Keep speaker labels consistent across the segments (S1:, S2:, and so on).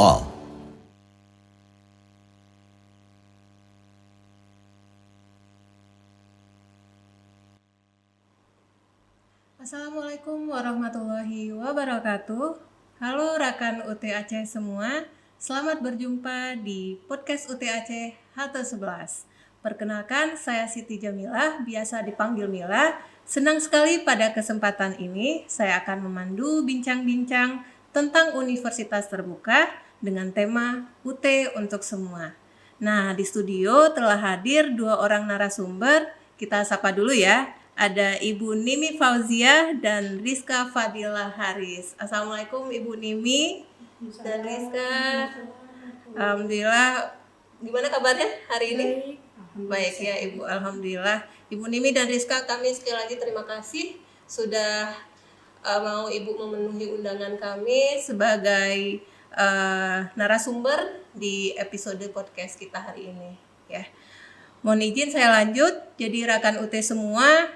S1: all.
S2: Assalamualaikum warahmatullahi wabarakatuh. Halo rekan UT Aceh semua, selamat berjumpa di podcast UT Aceh Halte 11. Perkenalkan, saya Siti Jamilah, biasa dipanggil Mila. Senang sekali pada kesempatan ini saya akan memandu bincang-bincang tentang Universitas Terbuka dengan tema UT untuk semua. Nah, di studio telah hadir 2 orang narasumber. Kita sapa dulu ya. Ada Ibu Nimi Fauzia dan Rizka Fadilah Haris. Assalamualaikum Ibu Nimi dan Rizka. Alhamdulillah. Gimana kabarnya hari ini? Baik ya Ibu, alhamdulillah. Ibu Nimi dan Rizka, kami sekali lagi terima kasih sudah mau Ibu memenuhi undangan kami sebagai narasumber di episode podcast kita hari ini ya. Mohon izin saya lanjut. Jadi rekan UT semua,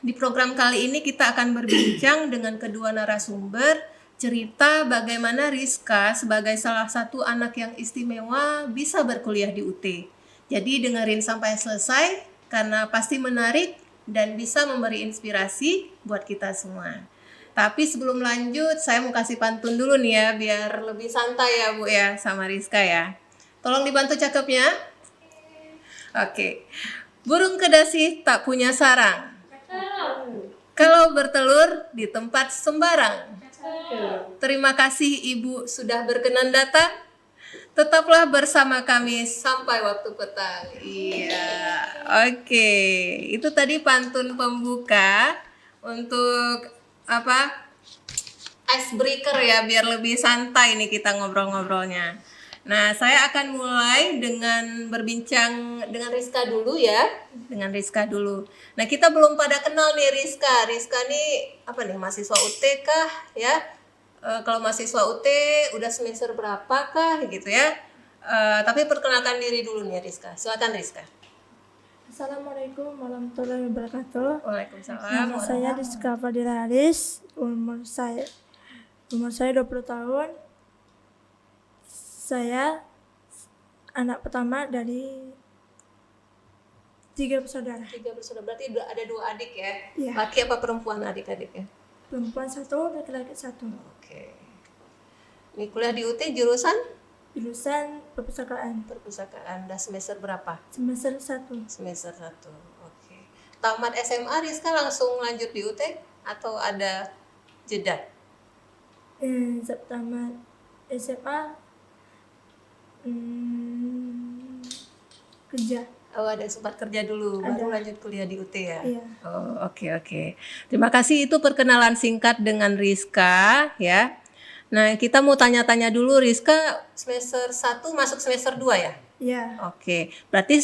S2: di program kali ini kita akan berbincang dengan kedua narasumber cerita bagaimana Rizka sebagai salah satu anak yang istimewa bisa berkuliah di UT. Jadi dengerin sampai selesai karena pasti menarik dan bisa memberi inspirasi buat kita semua. Tapi sebelum lanjut saya mau kasih pantun dulu nih ya biar lebih santai ya Bu ya sama Rizka ya. Tolong dibantu cakepnya. Oke. Burung kedasi tak punya sarang. Kalau bertelur di tempat sembarang. Terima kasih Ibu sudah berkenan datang. Tetaplah bersama kami sampai waktu petang. Iya. Oke. Itu tadi pantun pembuka untuk apa? Icebreaker ya biar lebih santai nih kita ngobrol-ngobrolnya. Nah, saya akan mulai dengan berbincang dengan Rizka dulu ya. Dengan Rizka dulu. Nah, kita belum pada kenal nih Rizka. Rizka nih apa nih? Mahasiswa UT kah ya? Kalau mahasiswa UT udah semester berapa kah gitu ya? Tapi perkenalkan diri dulu nih Rizka. Silakan Rizka.
S3: Assalamualaikum warahmatullahi wabarakatuh.
S2: Waalaikumsalam.
S3: Nama saya Rizka Fadilah Haris. Umur saya 20 tahun. Saya anak pertama dari 3 bersaudara.
S2: 3 bersaudara, berarti ada 2 adik ya?
S3: Iya.
S2: Laki apa perempuan adik-adiknya?
S3: Perempuan 1, laki-laki 1.
S2: Oke. Ini kuliah di UT jurusan?
S3: Jurusan perpustakaan.
S2: Perpustakaan. Udah semester berapa?
S3: Semester 1.
S2: Semester 1. Oke. Tamat SMA Rizka langsung lanjut di UT atau ada jeda?
S3: Pertama SMA kerja.
S2: Oh, ada sempat kerja dulu, baru lanjut kuliah di UT ya?
S3: Iya.
S2: Oh, oke. Terima kasih, itu perkenalan singkat dengan Rizka ya. Nah, kita mau tanya-tanya dulu, Rizka semester 1 masuk semester 2 ya?
S3: Iya.
S2: Oke, berarti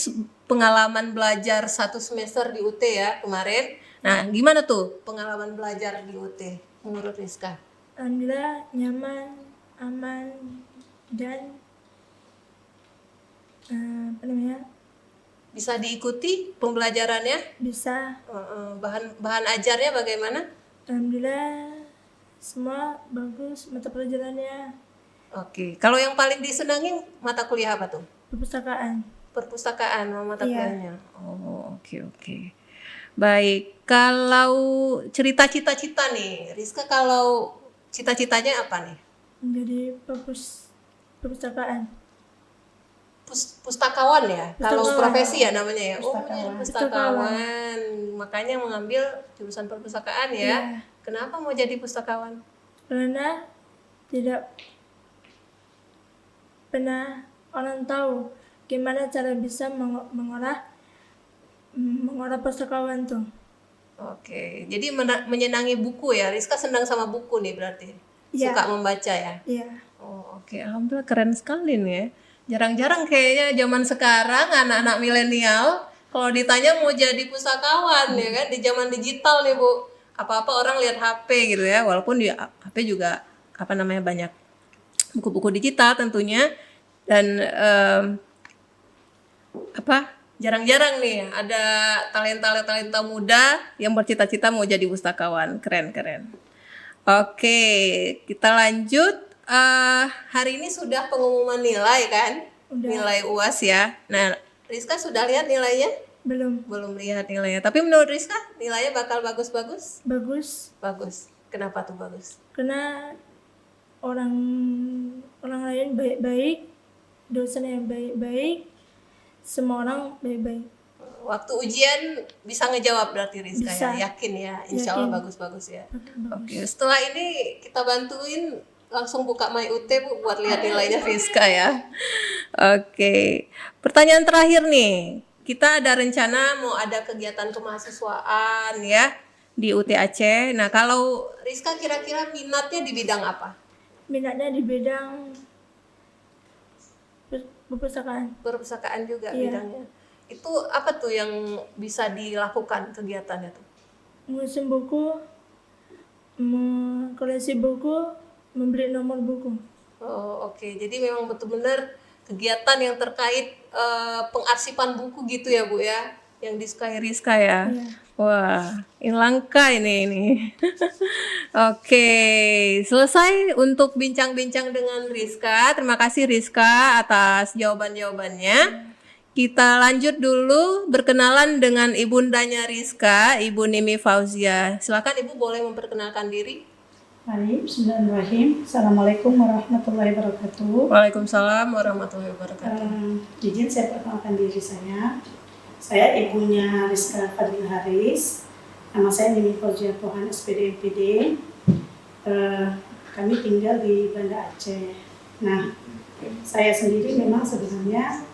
S2: pengalaman belajar 1 semester di UT ya kemarin. Nah, gimana tuh pengalaman belajar di UT menurut Rizka?
S3: Alhamdulillah nyaman, aman, dan
S2: Bisa diikuti pembelajarannya?
S3: bisa.
S2: Bahan ajarnya bagaimana?
S3: Alhamdulillah semua bagus mata pelajarannya.
S2: Oke, kalau yang paling disenangi mata kuliah apa tuh?
S3: Perpustakaan.
S2: Perpustakaan mata
S3: Iya.
S2: kuliahnya. Oh, oke. Baik, kalau cerita cita-cita nih, Rizka kalau cita-citanya apa nih?
S3: Menjadi perpustakaan.
S2: Pustakawan ya, kalau
S3: Pustakawan.
S2: profesi ya namanya ya. Oh, menjadi
S3: Pustakawan.
S2: pustakawan. Makanya mengambil jurusan perpustakaan ya.
S3: Iya.
S2: Kenapa mau jadi pustakawan?
S3: Karena tidak pernah orang tahu gimana cara bisa mengolah pustakawan tuh.
S2: Oke, jadi menyenangi buku ya. Rizka senang sama buku nih berarti.
S3: Iya.
S2: Suka membaca ya.
S3: Iya.
S2: Oh, oke. Alhamdulillah keren sekali nih ya. Jarang-jarang kayaknya zaman sekarang anak-anak milenial kalau ditanya mau jadi pustakawan ya kan di zaman digital nih Bu. Apa-apa orang lihat HP gitu ya. Walaupun di HP juga banyak buku-buku digital tentunya dan jarang-jarang nih ada talenta muda yang bercita-cita mau jadi pustakawan. Keren. Oke, kita lanjut. hari ini sudah pengumuman nilai kan?
S3: Udah.
S2: Nilai UAS ya. Nah, Rizka sudah lihat nilainya?
S3: Belum.
S2: Belum lihat nilainya. Tapi menurut Rizka nilainya bakal bagus-bagus?
S3: Bagus.
S2: Bagus. Kenapa tuh bagus?
S3: Karena orang lain baik-baik, dosen yang baik-baik, semua orang baik-baik.
S2: Waktu ujian bisa ngejawab berarti Rizka
S3: Bisa.
S2: ya? Yakin ya? Insya Allah
S3: Yakin.
S2: bagus-bagus ya.
S3: Bagus.
S2: Oke, setelah ini kita bantuin langsung buka My UT Bu buat lihat nilainya Rizka ya. Oke, pertanyaan terakhir nih. Kita ada rencana mau ada kegiatan kemahasiswaan ya di UT Aceh. Nah, kalau Rizka kira-kira minatnya di bidang apa?
S3: Minatnya di bidang perpustakaan.
S2: Perpustakaan juga
S3: Iya.
S2: bidangnya. Itu apa tuh yang bisa dilakukan kegiatannya tuh?
S3: Mengusung buku, mengkoleksi buku, membeli nomor buku.
S2: Oh, oke. Jadi memang betul-benar kegiatan yang terkait pengarsipan buku gitu ya, Bu ya, yang disukai Rizka ya.
S3: Iya.
S2: Wah, ini langka ini. Oke, selesai untuk bincang-bincang dengan Rizka. Terima kasih Rizka atas jawaban-jawabannya. Kita lanjut dulu berkenalan dengan ibundanya Rizka, Ibu Nimi Fauzia. Silakan Ibu boleh memperkenalkan diri.
S1: Baik, bismillahirrahmanirrahim. Assalamualaikum warahmatullahi wabarakatuh.
S2: Waalaikumsalam warahmatullahi wabarakatuh.
S1: Izin saya perkenalkan diri saya. Saya ibunya Rizka Fadil Haris. Nama saya Nimi Fauzia Pohan, SPD MPD. Kami tinggal di Banda Aceh. Nah, saya sendiri memang sebenarnya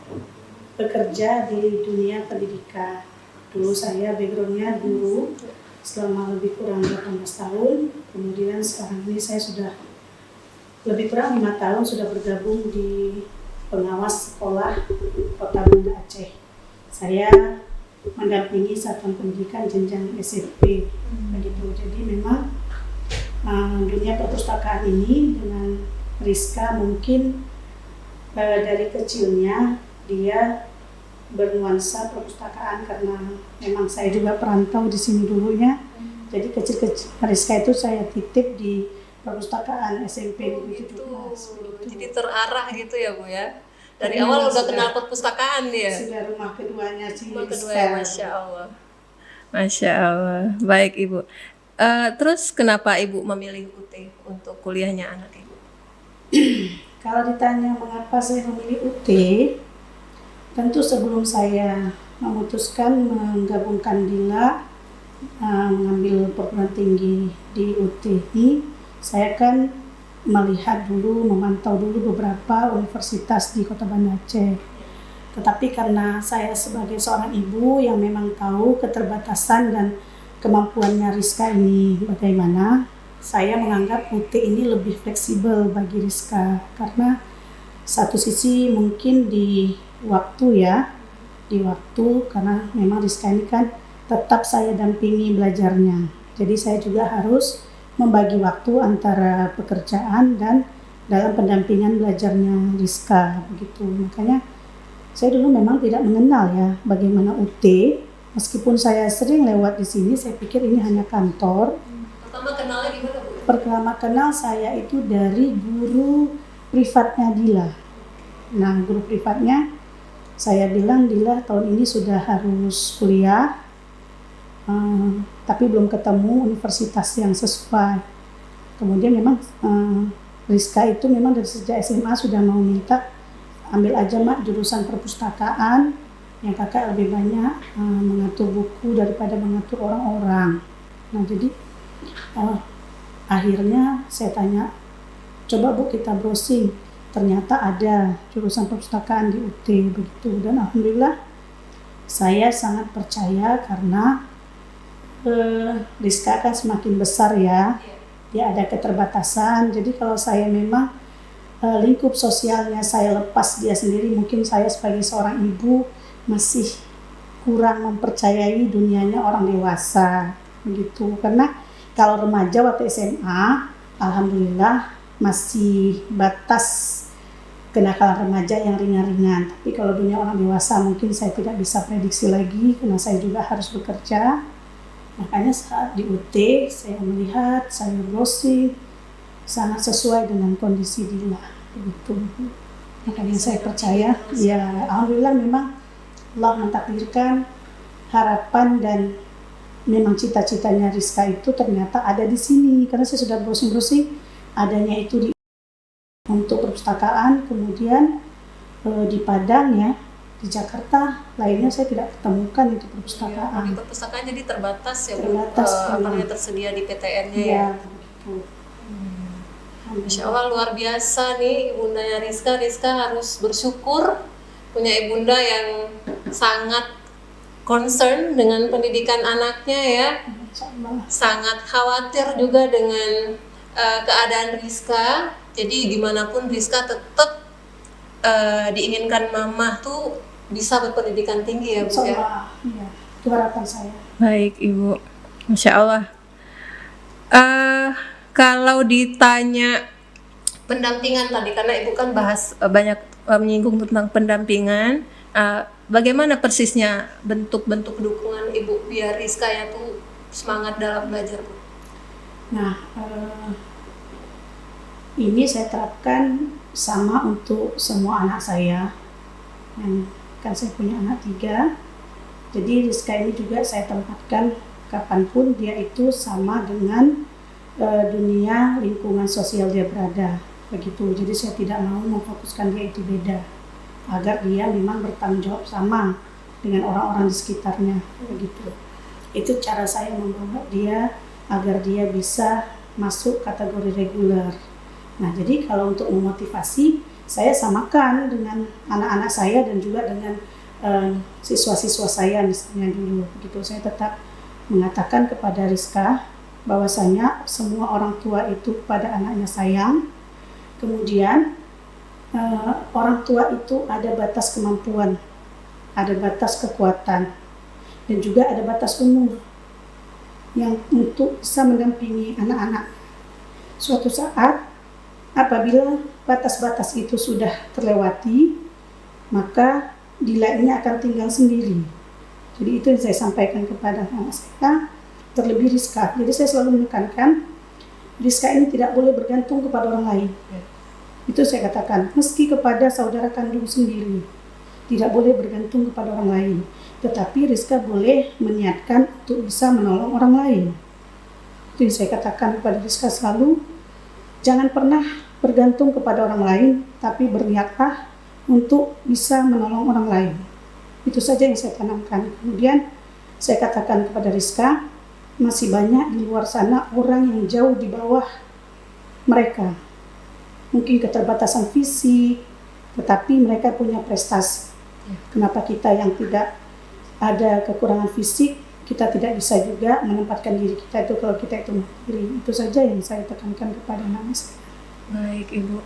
S1: bekerja di dunia pendidikan. Dulu saya backgroundnya guru selama lebih kurang 18 tahun. Kemudian sekarang ini saya sudah lebih kurang 5 tahun sudah bergabung di pengawas sekolah Kota Banda Aceh. Saya mendampingi satuan pendidikan jenjang SMP. Begitu. Jadi memang dunia perpustakaan ini dengan Rizka mungkin dari kecilnya dia bernuansa perpustakaan karena memang saya juga perantau di sini dulunya. Jadi kecil-kecil Rizka itu saya titip di perpustakaan SMP Negeri 17.
S2: Jadi terarah gitu ya Bu ya. Dari
S1: Tapi
S2: awal
S1: memang
S2: udah
S1: sudah-
S2: kenal perpustakaan dia.
S1: Sudah rumah keduanya si
S2: Rumah kedua
S1: Rizka.
S2: ya, Masya Allah. Masya Allah. Baik Ibu. Terus kenapa Ibu memilih UT untuk kuliahnya anak Ibu?
S1: Kalau ditanya mengapa saya memilih UT, tentu sebelum saya memutuskan menggabungkan Dila mengambil perguruan tinggi di UT ini, saya kan melihat dulu, memantau dulu beberapa universitas di Kota Banda Aceh. Tetapi karena saya sebagai seorang ibu yang memang tahu keterbatasan dan kemampuannya Rizka ini bagaimana, saya menganggap UT ini lebih fleksibel bagi Rizka. Karena satu sisi mungkin di waktu karena memang Rizka ini kan tetap saya dampingi belajarnya. Jadi saya juga harus membagi waktu antara pekerjaan dan dalam pendampingan belajarnya Rizka begitu. Makanya saya dulu memang tidak mengenal ya bagaimana UT. Meskipun saya sering lewat di sini, saya pikir ini hanya kantor.
S2: Pertama kenalnya gimana Bu?
S1: Pertama kenal saya itu dari guru privatnya Dila. Nah, guru privatnya saya bilang, Dila tahun ini sudah harus kuliah, tapi belum ketemu universitas yang sesuai. Kemudian memang Rizka itu memang dari sejak SMA sudah mau minta, ambil aja Mak jurusan perpustakaan, yang kakak lebih banyak mengatur buku daripada mengatur orang-orang. Nah jadi akhirnya saya tanya, coba Bu kita browsing, ternyata ada jurusan perpustakaan di UT begitu. Dan alhamdulillah saya sangat percaya karena Rizka kan semakin besar ya, dia ada keterbatasan. Jadi kalau saya memang lingkup sosialnya saya lepas dia sendiri, mungkin saya sebagai seorang ibu masih kurang mempercayai dunianya orang dewasa begitu. Karena kalau remaja waktu SMA, alhamdulillah masih batas kenakalan remaja yang ringan-ringan. Tapi kalau dunia orang dewasa mungkin saya tidak bisa prediksi lagi karena saya juga harus bekerja. Makanya saat di UT saya melihat, saya browsing, sangat sesuai dengan kondisi dia begitu. Makanya saya percaya ya alhamdulillah memang Allah mentakdirkan harapan dan memang cita-citanya Rizka itu ternyata ada di sini, karena saya sudah browsing-browsing adanya itu untuk perpustakaan, kemudian di Padang ya, di Jakarta lainnya saya tidak ketemukan itu perpustakaan.
S2: Di perpustakaan jadi terbatas ya,
S1: Terbatas,
S2: apa yang tersedia di PTN-nya
S1: ya.
S2: ya. Masya Allah luar biasa nih ibundanya Rizka. Rizka harus bersyukur punya ibunda yang sangat concern dengan pendidikan anaknya ya. Sangat khawatir juga dengan keadaan Rizka. Jadi gimana pun Rizka tetap diinginkan mama tuh bisa berpendidikan tinggi ya Bu ya.
S1: Iya, itu harapan saya.
S2: Baik Ibu, Masya Allah. Kalau ditanya pendampingan tadi, karena Ibu kan bahas banyak menyinggung tentang pendampingan, bagaimana persisnya bentuk-bentuk dukungan Ibu biar Rizka ya tuh semangat dalam belajar Bu?
S1: Nah, ini saya terapkan sama untuk semua anak saya. Yang kan saya punya anak 3, jadi Rizka ini juga saya tempatkan kapanpun dia itu sama dengan dunia lingkungan sosial dia berada begitu. Jadi saya tidak mau memfokuskan dia itu beda, agar dia memang bertanggung jawab sama dengan orang-orang di sekitarnya begitu. Itu cara saya membawa dia agar dia bisa masuk kategori reguler. Nah, jadi kalau untuk memotivasi, saya samakan dengan anak-anak saya dan juga dengan siswa-siswa saya misalnya dulu begitu. Saya tetap mengatakan kepada Rizka bahwasanya semua orang tua itu pada anaknya sayang. Kemudian orang tua itu ada batas kemampuan, ada batas kekuatan, dan juga ada batas umur yang untuk bisa mendampingi anak-anak. Suatu saat apabila batas-batas itu sudah terlewati, maka Dila ini akan tinggal sendiri. Jadi itu yang saya sampaikan kepada anak saya, terlebih Rizka. Jadi saya selalu menekankan Rizka ini tidak boleh bergantung kepada orang lain. Itu saya katakan, meski kepada saudara kandung sendiri, tidak boleh bergantung kepada orang lain. Tetapi Rizka boleh meniatkan untuk bisa menolong orang lain. Itu yang saya katakan kepada Rizka selalu, jangan pernah bergantung kepada orang lain, tapi berniatlah untuk bisa menolong orang lain. Itu saja yang saya tanamkan. Kemudian saya katakan kepada Rizka, masih banyak di luar sana orang yang jauh di bawah mereka. Mungkin keterbatasan fisik, tetapi mereka punya prestasi. Kenapa kita yang tidak ada kekurangan fisik, kita tidak bisa juga menempatkan diri kita itu kalau kita itu mandiri. Itu saja yang saya tekankan kepada anak saya.
S2: Baik Ibu.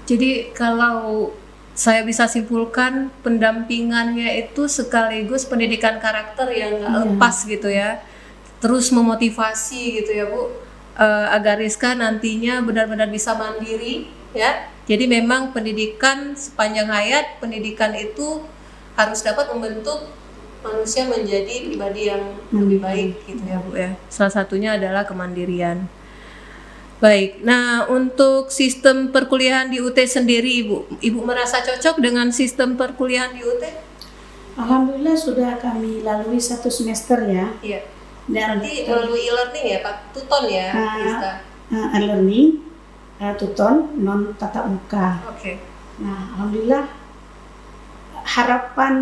S2: Jadi kalau saya bisa simpulkan pendampingannya itu sekaligus pendidikan karakter yang nggak lepas gitu ya. Terus memotivasi gitu ya Bu, agar Rizka nantinya benar-benar bisa mandiri ya. Jadi memang pendidikan sepanjang hayat, pendidikan itu harus dapat membentuk manusia menjadi pribadi yang lebih baik gitu ya Bu ya. Salah satunya adalah kemandirian. Baik, nah untuk sistem perkuliahan di UT sendiri Ibu merasa cocok dengan sistem perkuliahan di UT?
S1: Alhamdulillah sudah kami lalui 1 semester ya.
S2: Iya.
S1: Dan
S2: nanti melalui e-learning ya Pak, Tuton ya Rizka?
S1: E-learning, Tuton, non tatap muka.
S2: Oke.
S1: Nah, alhamdulillah harapan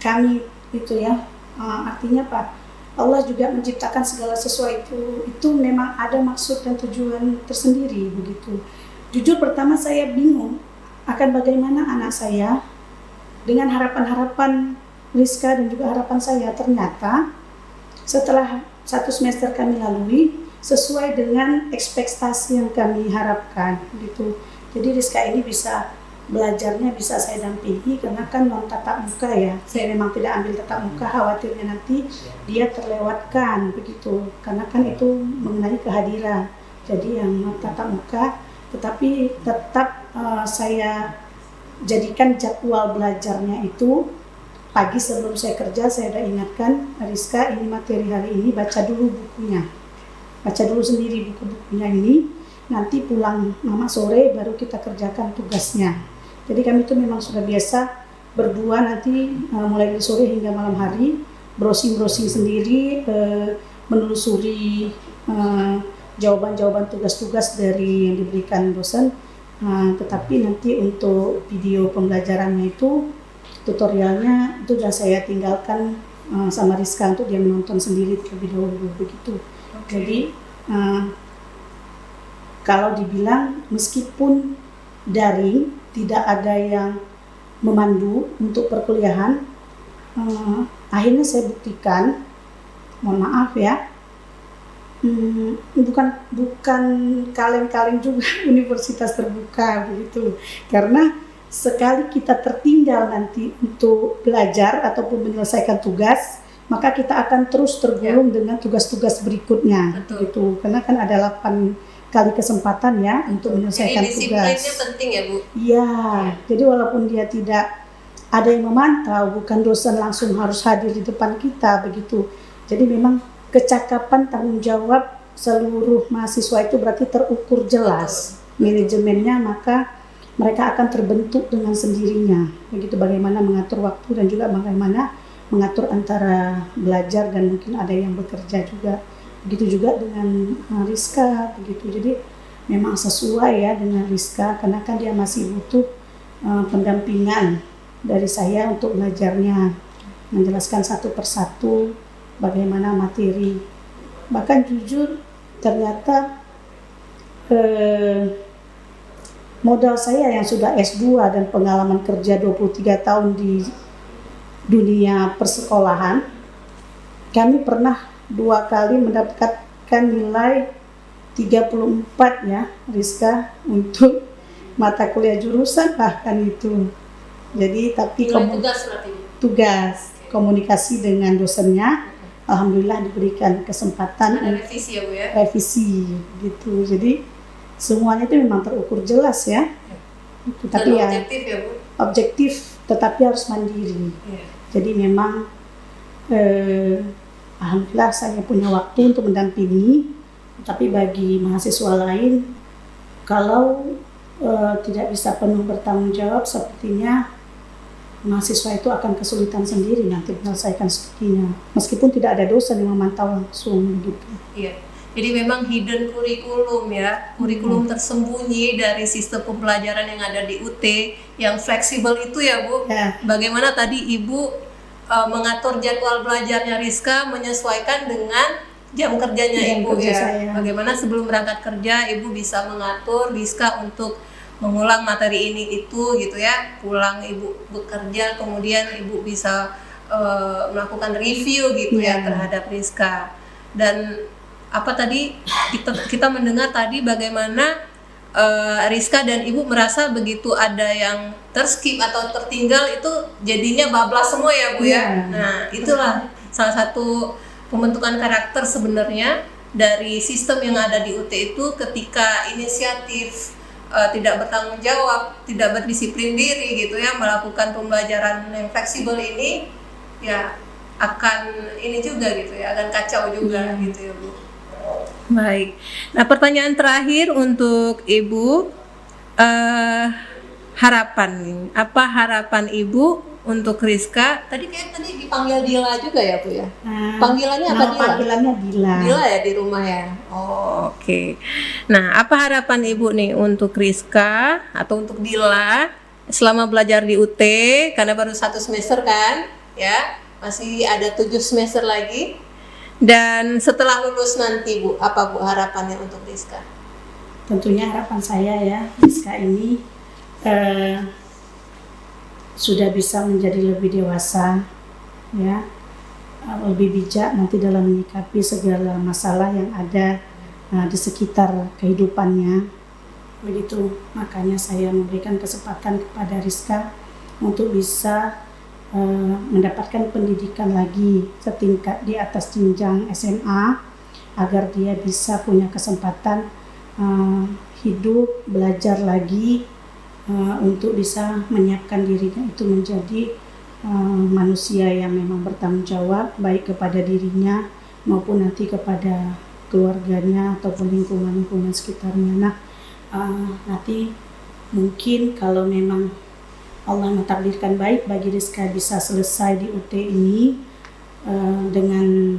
S1: kami itu ya, artinya Pak, Allah juga menciptakan segala sesuatu itu memang ada maksud dan tujuan tersendiri begitu. Jujur pertama saya bingung akan bagaimana anak saya dengan harapan-harapan Rizka dan juga harapan saya. Ternyata setelah 1 semester kami lalui sesuai dengan ekspektasi yang kami harapkan gitu. Jadi Rizka ini belajarnya bisa saya dampingi karena kan non tatap muka ya. Saya memang tidak ambil tatap muka, khawatirnya nanti dia terlewatkan begitu. Karena kan itu mengenai kehadiran. Jadi yang non tatap muka, tetapi tetap saya jadikan jadwal belajarnya itu pagi sebelum saya kerja saya sudah ingatkan Rizka, ini materi hari ini baca dulu bukunya. baca dulu sendiri buku-bukunya ini, nanti pulang mama sore baru kita kerjakan tugasnya. Jadi kami itu memang sudah biasa berdua nanti mulai dari sore hingga malam hari browsing sendiri, menelusuri jawaban-jawaban tugas-tugas dari yang diberikan dosen. Tetapi nanti untuk video pembelajarannya itu, tutorialnya itu sudah saya tinggalkan sama Rizka untuk dia menonton sendiri terlebih dahulu begitu. Jadi kalau dibilang meskipun daring, tidak ada yang memandu untuk perkuliahan, akhirnya saya buktikan, mohon maaf ya, bukan kaleng-kaleng juga universitas terbuka begitu, karena sekali kita tertinggal nanti untuk belajar ataupun menyelesaikan tugas, maka kita akan terus tergulung dengan tugas-tugas berikutnya.
S2: Betul.
S1: Gitu. Karena kan ada 8 kali kesempatan ya untuk menyelesaikan
S2: jadi
S1: tugas.
S2: disiplinnya penting ya Bu?
S1: Iya, jadi walaupun dia tidak ada yang memantau, bukan dosen langsung harus hadir di depan kita begitu. Jadi memang kecakapan tanggung jawab seluruh mahasiswa itu berarti terukur jelas. Manajemennya, maka mereka akan terbentuk dengan sendirinya. Begitu bagaimana mengatur waktu dan juga bagaimana mengatur antara belajar dan mungkin ada yang bekerja juga. Begitu juga dengan Rizka begitu. Jadi memang sesuai ya dengan Rizka, karena kan dia masih butuh pendampingan dari saya untuk belajarnya, menjelaskan satu persatu bagaimana materi. Bahkan jujur ternyata modal saya yang sudah S2 dan pengalaman kerja 23 tahun di dunia persekolahan, kami pernah 2 kali mendapatkan nilai 34 ya Rizka untuk mata kuliah jurusan bahkan itu. Jadi tapi tugas komunikasi dengan dosennya, alhamdulillah diberikan kesempatan
S2: ada revisi ya Bu ya?
S1: Revisi gitu. Jadi semuanya itu memang terukur jelas ya. Gitu. Tapi ya
S2: objektif ya Bu?
S1: Objektif tetapi harus mandiri. Jadi memang alhamdulillah saya punya waktu untuk mendampingi. Tapi bagi mahasiswa lain, kalau tidak bisa penuh bertanggung jawab, sepertinya mahasiswa itu akan kesulitan sendiri nanti menyelesaikan studinya, meskipun tidak ada dosen yang memantau langsung begitu.
S2: Iya. Jadi memang hidden kurikulum ya, kurikulum tersembunyi dari sistem pembelajaran yang ada di UT yang fleksibel itu ya Bu.
S1: Ya.
S2: Bagaimana tadi Ibu mengatur jadwal belajarnya Rizka menyesuaikan dengan jam kerjanya Ibu ya.
S1: Saya.
S2: Bagaimana sebelum berangkat kerja Ibu bisa mengatur Rizka untuk mengulang materi ini itu gitu ya. Pulang Ibu bekerja, kemudian Ibu bisa melakukan review gitu ya terhadap Rizka. Dan apa tadi kita mendengar tadi bagaimana Rizka dan Ibu merasa begitu ada yang terskip atau tertinggal itu jadinya bablas semua ya Bu ya. Nah itulah salah satu pembentukan karakter sebenarnya dari sistem yang ada di UT itu, ketika inisiatif tidak bertanggung jawab, tidak berdisiplin diri gitu ya, melakukan pembelajaran yang fleksibel ini ya akan ini juga gitu ya, akan kacau juga gitu ya Bu. Baik. Nah, pertanyaan terakhir untuk Ibu, apa harapan Ibu untuk Rizka? Tadi dipanggil Dila juga ya Bu ya? Panggilannya apa Dila?
S1: Panggilannya Dila.
S2: Dila ya di rumah ya? Oh, oke. Nah, apa harapan Ibu nih untuk Rizka atau untuk Dila selama belajar di UT? Karena baru 1 semester kan, ya, masih ada 7 semester lagi. Dan setelah lulus nanti Bu, apa Bu harapannya untuk Rizka?
S1: Tentunya harapan saya ya, Rizka ini sudah bisa menjadi lebih dewasa, ya, lebih bijak nanti dalam menyikapi segala masalah yang ada di sekitar kehidupannya. Begitu, makanya saya memberikan kesempatan kepada Rizka untuk bisa mendapatkan pendidikan lagi setingkat di atas jenjang SMA, agar dia bisa punya kesempatan hidup, belajar lagi, untuk bisa menyiapkan dirinya itu menjadi manusia yang memang bertanggung jawab baik kepada dirinya maupun nanti kepada keluarganya ataupun lingkungan sekitarnya. Nah, nanti mungkin kalau memang Allah mentakdirkan baik bagi Rizka bisa selesai di UT ini dengan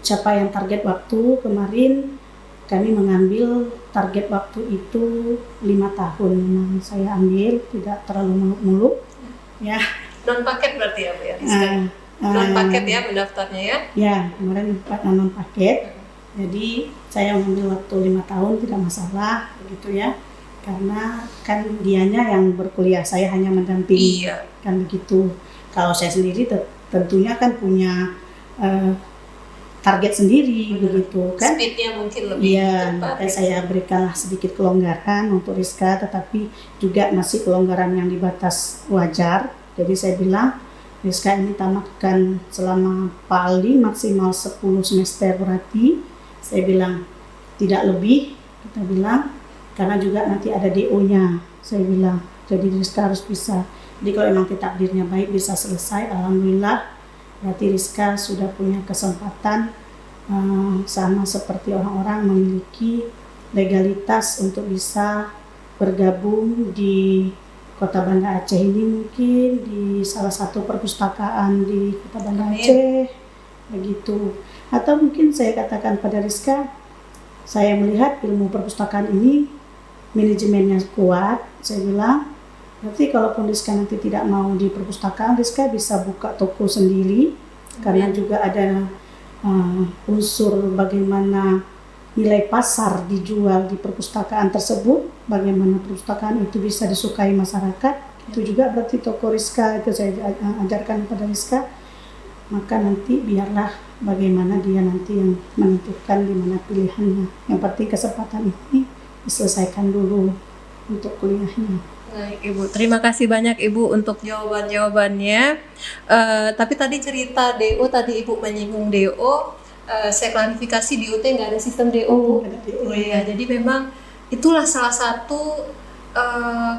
S1: capaian target waktu kemarin, kami mengambil target waktu itu 5 tahun. Memang saya ambil tidak terlalu muluk-muluk ya.
S2: Non paket berarti ya Bu ya, Rizka? Non paket ya mendaftarnya ya?
S1: Ya, kemarin non paket. Jadi saya mengambil waktu 5 tahun tidak masalah begitu ya. Karena kan dianya yang berkuliah, saya hanya mendampingi.
S2: Iya.
S1: Kan begitu. Kalau saya sendiri tentunya kan punya target sendiri begitu kan.
S2: Speednya mungkin lebih
S1: Iya,
S2: cepat.
S1: makanya saya berikanlah sedikit kelonggaran untuk Rizka, tetapi juga masih kelonggaran yang di batas wajar. Jadi saya bilang Rizka ini tamatkan selama paling maksimal 10 semester berarti. Saya bilang tidak lebih, kita bilang, karena juga nanti ada DO-nya. Saya bilang, jadi Rizka harus bisa. Jadi kalau memang takdirnya baik bisa selesai, alhamdulillah. Berarti Rizka sudah punya kesempatan sama seperti orang-orang memiliki legalitas untuk bisa bergabung di Kota Banda Aceh ini, mungkin di salah satu perpustakaan di Kota Banda Aceh begitu. Atau mungkin saya katakan pada Rizka, saya melihat ilmu perpustakaan ini manajemennya kuat. Saya bilang berarti kalaupun Rizka nanti tidak mau di perpustakaan, Rizka bisa buka toko sendiri. Karena juga ada unsur bagaimana nilai pasar dijual di perpustakaan tersebut, bagaimana perpustakaan itu bisa disukai masyarakat. Itu juga berarti toko Rizka, itu saya ajarkan kepada Rizka. Maka nanti biarlah bagaimana dia nanti yang menentukan di mana pilihannya. Yang penting kesempatan ini diselesaikan dulu untuk kuliahnya.
S2: Baik Ibu, terima kasih banyak Ibu untuk jawaban-jawabannya. Tapi tadi cerita DO, tadi Ibu menyinggung DO, saya klarifikasi di UT nggak ada sistem DO. Iya, jadi memang itulah salah satu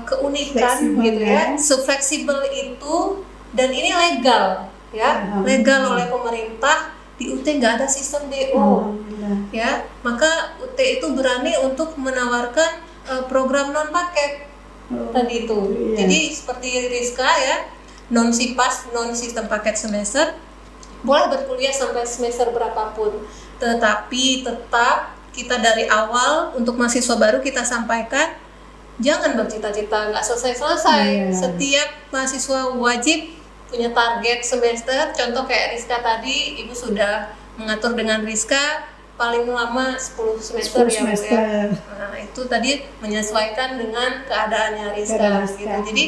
S2: keunikan gitu ya, se-fleksibel itu, dan ini legal ya, legal oleh pemerintah. Di UT nggak ada sistem DO ya, maka UT itu berani untuk menawarkan program non paket tadi itu. Jadi seperti Rizka ya, non SIPAS, non sistem paket semester, boleh berkuliah sampai semester berapapun, tetapi tetap kita dari awal untuk mahasiswa baru kita sampaikan jangan bercita-cita nggak selesai-selesai. Setiap mahasiswa wajib punya target semester. Contoh kayak Rizka tadi, Ibu sudah mengatur dengan Rizka paling lama 10 semester ya Bu ya. Nah, itu tadi menyesuaikan dengan keadaannya Rizka gitu. Jadi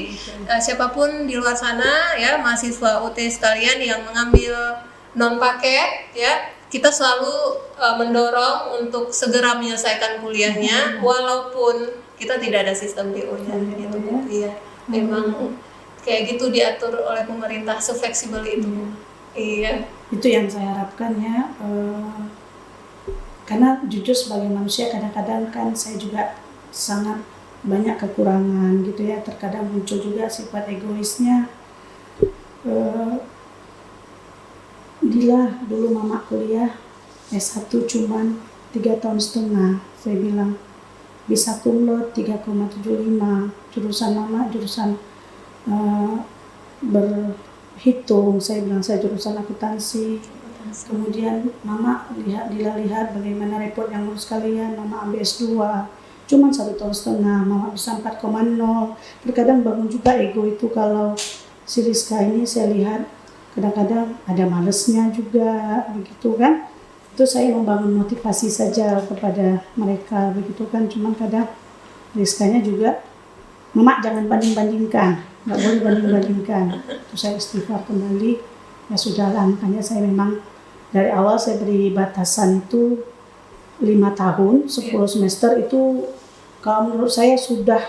S2: siapapun di luar sana ya, mahasiswa UT sekalian yang mengambil non paket ya, kita selalu mendorong untuk segera menyelesaikan kuliahnya walaupun kita tidak ada sistem DO-nya gitu Bu. Iya. Memang kayak gitu diatur oleh pemerintah, se-fleksibel itu. Iya.
S1: Itu yang saya harapkan ya. Karena jujur sebagai manusia kadang-kadang kan saya juga sangat banyak kekurangan gitu ya. Terkadang muncul juga sifat egoisnya. Gila, dulu mama kuliah S1 cuman 3,5 tahun. Saya bilang bisa kumlot 3,75. Jurusan mama jurusan berhitung. Saya bilang saya jurusan akuntansi. Kemudian mama lihat bagaimana repot yang ngurus kalian. Mama ambil S2 cuman 1,5 tahun, mama bisa 4,0. Terkadang bangun juga ego itu. Kalau si Rizka ini saya lihat kadang-kadang ada malesnya juga begitu kan. Itu saya membangun motivasi saja kepada mereka begitu kan. Cuman kadang Rizkanya juga, mama jangan banding-bandingkan, nggak boleh banding-bandingkan. Terus saya istighfar kembali, ya sudahlah. Makanya saya memang dari awal saya beri batasan itu 5 tahun, 10 semester itu kalau menurut saya sudah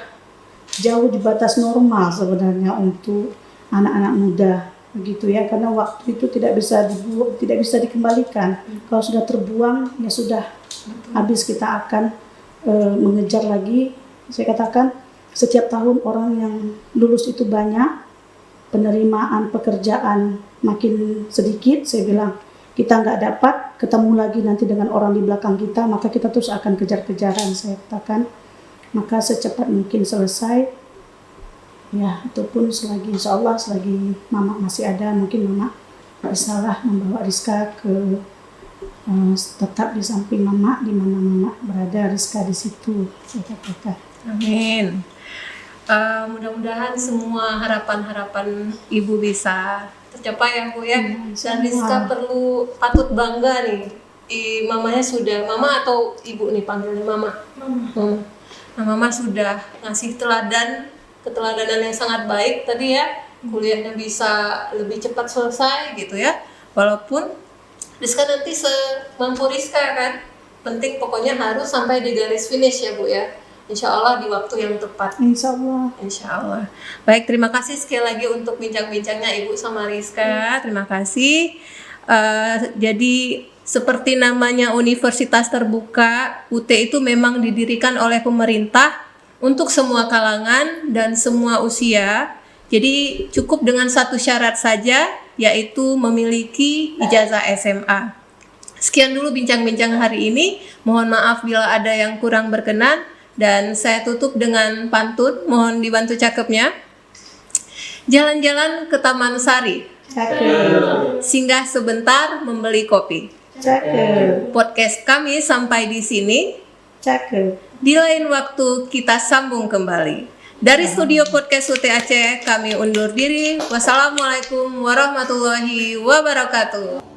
S1: jauh di batas normal sebenarnya untuk anak-anak muda begitu ya, karena waktu itu tidak bisa dikembalikan. Kalau sudah terbuang ya sudah habis. Kita akan mengejar lagi. Saya katakan setiap tahun orang yang lulus itu banyak, penerimaan pekerjaan makin sedikit. Saya bilang kita nggak dapat ketemu lagi nanti dengan orang di belakang kita, maka kita terus akan kejar-kejaran, saya katakan. Maka secepat mungkin selesai, ya itu pun selagi insya Allah, selagi mama masih ada, mungkin mama bisalah membawa Rizka ke tetap di samping mama, di mana mama berada, Rizka di situ, saya katakan.
S2: Amin. Mudah-mudahan semua harapan-harapan ibu bisa tercapai ya Bu ya. Dan Rizka patut bangga nih. Mamanya sudah, mama atau ibu nih panggilnya mama? Mama. Nah, mama sudah ngasih keteladanan yang sangat baik tadi ya. Kuliahnya bisa lebih cepat selesai gitu ya. Walaupun Rizka nanti semampu Rizka kan. Penting pokoknya harus sampai di garis finish ya Bu ya. Insya Allah di waktu yang tepat.
S1: Insya Allah.
S2: Insya Allah. Baik, terima kasih sekali lagi untuk bincang-bincangnya Ibu sama Rizka. Terima kasih. Jadi seperti namanya Universitas Terbuka, UT itu memang didirikan oleh pemerintah untuk semua kalangan dan semua usia. Jadi cukup dengan satu syarat saja, yaitu memiliki ijazah SMA. Sekian dulu bincang-bincang hari ini. Mohon maaf bila ada yang kurang berkenan. Dan saya tutup dengan pantun, mohon dibantu cakepnya. Jalan-jalan ke Taman Sari,
S1: Cakep.
S2: singgah sebentar membeli kopi.
S1: Cakep.
S2: Podcast kami sampai di sini.
S1: Cakep.
S2: Di lain waktu kita sambung kembali. Dari studio podcast UT Aceh kami undur diri. Wassalamualaikum warahmatullahi wabarakatuh.